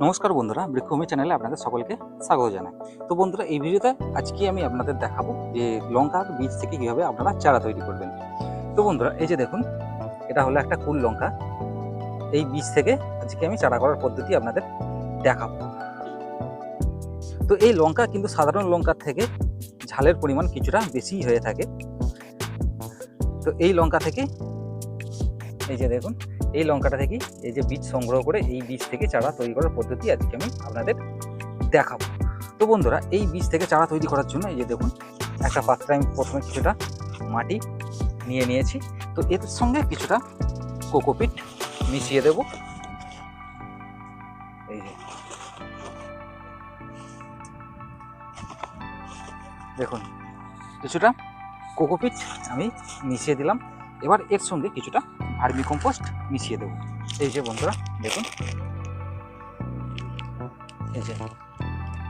নমস্কার বন্ধুরা, বৃক্ষভূমি চ্যানেলে আপনাদের সকলকে স্বাগত জানাই। তো বন্ধুরা, এই ভিডিওতে আজকে আমি আপনাদের দেখাবো যে লঙ্কার বীজ থেকে কীভাবে আপনারা চারা তৈরি করবেন। তো বন্ধুরা, এই যে দেখুন, এটা হলো একটা কুল লঙ্কা। এই বীজ থেকে আজকে আমি চারা করার পদ্ধতি আপনাদের দেখাবো। তো এই লঙ্কা কিন্তু সাধারণ লঙ্কার থেকে ঝালের পরিমাণ কিছুটা বেশি হয়ে থাকে। তো এই লঙ্কা থেকে এই যে দেখুন, এই লঙ্কাটা থেকে এই যে বীজ সংগ্রহ করে এই বীজ থেকে চারা তৈরি করার পদ্ধতি আজকে আমি আপনাদের দেখাবো। তো বন্ধুরা, এই বীজ থেকে চারা তৈরি করার জন্য এই যে দেখুন, একটা পাত্রে আমি প্রথমে কিছুটা মাটি নিয়ে নিয়েছি। তো এর সঙ্গে কিছুটা কোকোপিট মিশিয়ে দেব। এই যে দেখুন, কিছুটা কোকোপিট আমি মিশিয়ে দিলাম। এবার এর সঙ্গে কিছুটা ভার্মি কম্পোস্ট মিশিয়ে দেব। এই যে বন্ধুরা দেখুন, এই যে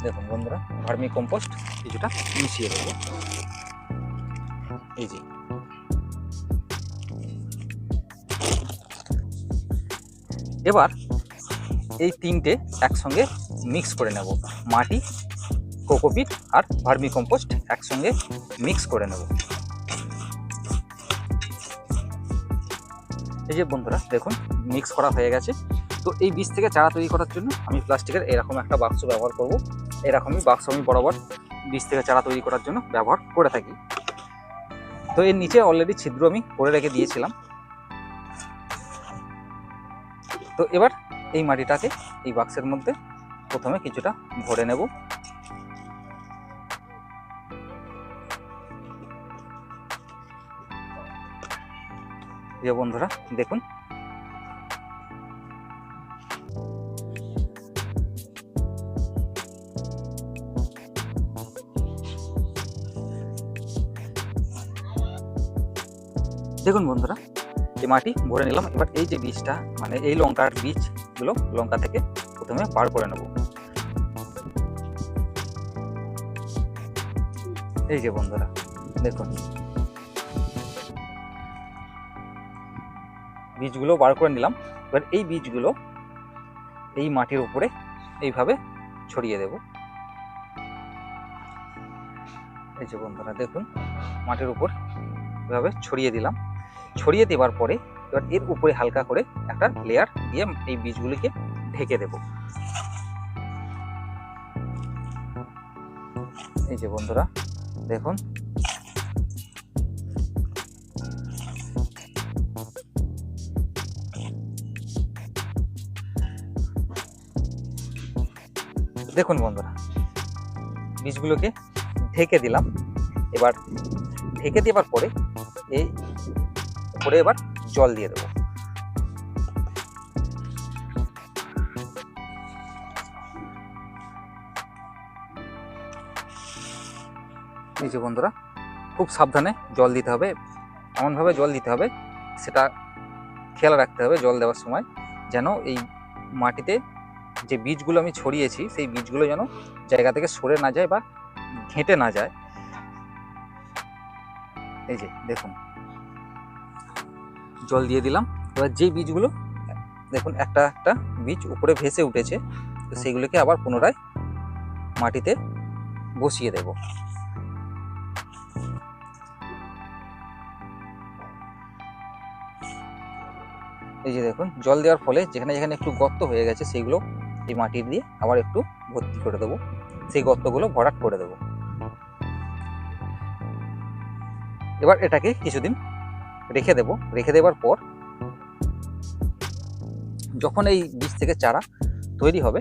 দেখুন বন্ধুরা, ভার্মি কম্পোস্ট কিছুটা মিশিয়ে দেব। এই যে এবার এই তিনটে একসঙ্গে মিক্স করে নেব। মাটি, কোকোপিট আর ভার্মি কম্পোস্ট একসঙ্গে মিক্স করে নেব। এই যে বন্ধুরা দেখুন, মিক্স করা হয়ে গেছে। তো এই বীজ থেকে চারা তৈরি করার জন্য আমি প্লাস্টিকের এরকম একটা বাক্স ব্যবহার করব। এরকমই বাক্স আমি বরাবর বীজ থেকে চারা তৈরি করার জন্য ব্যবহার করে থাকি। তো এর নিচে অলরেডি ছিদ্র আমি করে রেখে দিয়েছিলাম। তো এবার এই মাটিটাকে এই বাক্সের মধ্যে প্রথমে কিছুটা ভরে নেব। যে বন্ধুরা দেখুন, দেখুন বন্ধুরা, এই মাটি ভরে নিলাম। এবার এই যে বীজটা, মানে এই লঙ্কার বীজগুলো লঙ্কা থেকে প্রথমে বার করে নেব। এই যে বন্ধুরা দেখুন, বীজগুলো বার করে নিলাম। এবার এই বীজগুলো এই মাটির উপরে এইভাবে ছড়িয়ে দেব। এই যে বন্ধুরা দেখুন, মাটির উপর এভাবে ছড়িয়ে দিলাম। ছড়িয়ে দেওয়ার পরে এবার এর উপরে হালকা করে একটা লেয়ার দিয়ে এই বীজগুলিকে ঢেকে দেব। এই যে বন্ধুরা দেখুন, দেখুন বন্ধুরা, বীজগুলোকে ঢেকে দিলাম। এবার ঢেকে দেওয়ার পরে এই উপরে এবার জল দিয়ে দেবো। এই যে বন্ধুরা, খুব সাবধানে জল দিতে হবে। এমনভাবে জল দিতে হবে, সেটা খেয়াল রাখতে হবে জল দেওয়ার সময়, যেন এই মাটিতে যে বীজগুলো আমি ছড়িয়েছি সেই বীজগুলো যেন জায়গা থেকে সরে না যায় বা ঘেঁটে না যায়। এই যে দেখুন, জল দিয়ে দিলাম। এবার যে বীজগুলো দেখুন একটা একটা বীজ উপরে ভেসে উঠেছে, তো সেইগুলোকে আবার পুনরায় মাটিতে বসিয়ে দেব। এই যে দেখুন, জল দেওয়ার ফলে যেখানে যেখানে একটু গর্ত হয়ে গেছে সেইগুলো এই মাটি দিয়ে আবার একটু ভর্তি করে দেবো। সেই গর্তগুলো ভরাট করে দেবো। এবার এটাকে কিছুদিন রেখে দেব। রেখে দেওয়ার পর যখন এই বীজ থেকে চারা তৈরি হবে,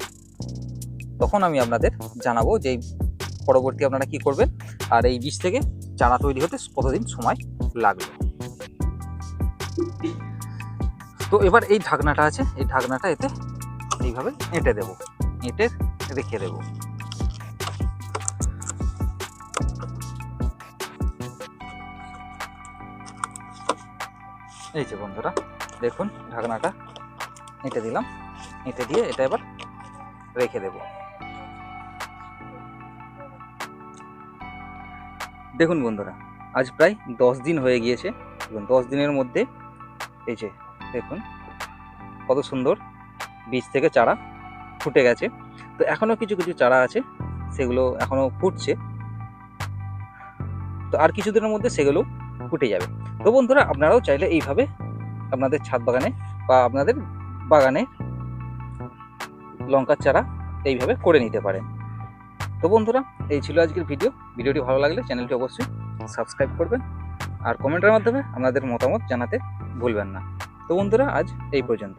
তখন আমি আপনাদের জানাবো যে পরবর্তী আপনারা কি করবেন আর এই বীজ থেকে চারা তৈরি হতে কতদিন সময় লাগবে। তো এবার এই ঢাকনাটা আছে, এই ঢাকনাটা এতে এইভাবে এঁটে দেব, এঁটে রেখে দেব। এই যে বন্ধুরা দেখুন, ঢাকনাটা এঁটে দিলাম। এঁটে দিয়ে এটা এবার রেখে দেব। দেখুন বন্ধুরা, আজ প্রায় 10 দিন হয়ে গিয়েছে এবং 10 দিনের মধ্যে এই যে দেখুন কত সুন্দর বীজ থেকে চারা ফুটে গেছে। তো এখনও কিছু কিছু চারা আছে, সেগুলো এখনও ফুটছে। তো আর কিছুদিনের মধ্যে সেগুলো ফুটে যাবে। তো বন্ধুরা, আপনারাও চাইলে এইভাবে আপনাদের ছাদ বাগানে বা আপনাদের বাগানে লঙ্কার চারা এইভাবে করে নিতে পারেন। তো বন্ধুরা, এই ছিল আজকের ভিডিওটি ভালো লাগলে চ্যানেলটি অবশ্যই সাবস্ক্রাইব করবেন আর কমেন্টের মাধ্যমে আপনাদের মতামত জানাতে ভুলবেন না। তো বন্ধুরা, আজ এই পর্যন্ত।